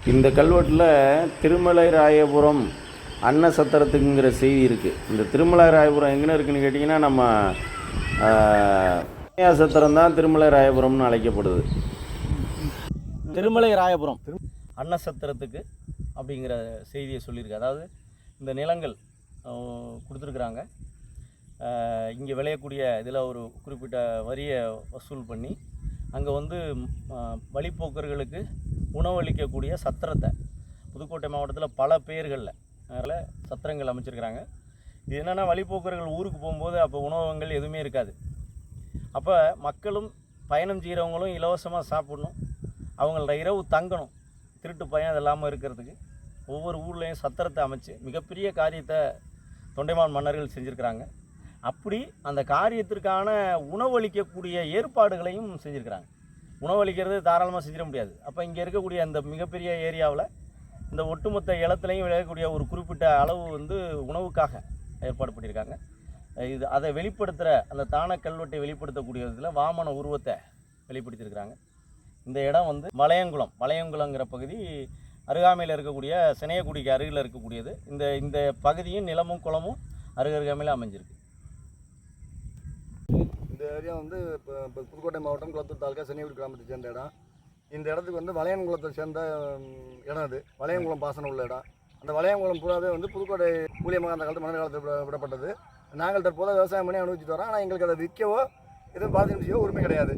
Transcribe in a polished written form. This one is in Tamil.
இந்த கல்வெட்டில் திருமலை ராயபுரம் அன்னசத்திரத்துக்குங்கிற செய்தி இருக்குது. இந்த திருமலை ராயபுரம் எங்கே இருக்குதுன்னு கேட்டிங்கன்னா, நம்ம சத்திரம் தான் திருமலை ராயபுரம்னு அழைக்கப்படுது. திருமலை ராயபுரம் அன்னசத்திரத்துக்கு அப்படிங்கிற செய்தியை சொல்லியிருக்கு. அதாவது இந்த நிலங்கள் கொடுத்துருக்குறாங்க. இங்கே விளையக்கூடிய இதில் ஒரு குறிப்பிட்ட வரியை வசூல் பண்ணி அங்கே வழிப்போக்கர்களுக்கு உணவளிக்கக்கூடிய சத்திரத்தை புதுக்கோட்டை மாவட்டத்தில் பல பேர்களில் அதில் சத்திரங்கள் அமைச்சிருக்கிறாங்க. இது என்னென்னா, வழிப்போக்கர்கள் ஊருக்கு போகும்போது அப்போ உணவகங்கள் எதுவுமே இருக்காது. அப்போ மக்களும் பயணம் செய்கிறவங்களும் இலவசமாக சாப்பிடணும், அவங்களோட இரவு தங்கணும், திருட்டு பயம் அது இல்லாமல் இருக்கிறதுக்கு ஒவ்வொரு ஊர்லேயும் சத்திரத்தை அமைச்சு மிகப்பெரிய காரியத்தை தொண்டைமான் மன்னர்கள் செஞ்சுருக்கிறாங்க. அப்படி அந்த காரியத்திற்கான உணவளிக்கக்கூடிய ஏற்பாடுகளையும் செஞ்சுருக்கிறாங்க. உணவளிக்கிறது தாராளமாக செஞ்சிட முடியாது. அப்போ இங்கே இருக்கக்கூடிய அந்த மிகப்பெரிய ஏரியாவில் இந்த ஒட்டுமொத்த இடத்துலையும் விளையக்கூடிய ஒரு குறிப்பிட்ட அளவு உணவுக்காக ஏற்பாடு பண்ணியிருக்காங்க. இது அதை வெளிப்படுத்துகிற அந்த தான கல்வெட்டை வெளிப்படுத்தக்கூடிய விதத்தில் வாமன உருவத்தை வெளிப்படுத்தியிருக்கிறாங்க. இந்த இடம் வளையங்குளங்கிற பகுதி அருகாமையில் இருக்கக்கூடிய சினையக்குடிக்கு அருகில் இருக்கக்கூடியது. இந்த பகுதியும் நிலமும் குளமும் அருகாமையில் அமைஞ்சிருக்கு. இந்த ஏரியா இப்போ புதுக்கோட்டை மாவட்டம் குளத்தூர் தாலுக்கா சினையக்குடி கிராமத்தை சேர்ந்த இடம். இந்த இடத்துக்கு வளையங்குளத்தை சேர்ந்த இடம். அது வளையங்குளம் பாசனம் உள்ள இடம். அந்த வளையங்குளம் பூராவே புதுக்கோட்டை மூலியமாக அந்த காலத்து மன்னர் காலத்தில் விடப்பட்டது. நாங்கள் தற்போது விவசாயம் பண்ணி அனுபவிச்சுட்டு வரோம். ஆனால் எங்களுக்கு அதை விற்கவோ எதுவும் பாதிக்கவோ உரிமை கிடையாது.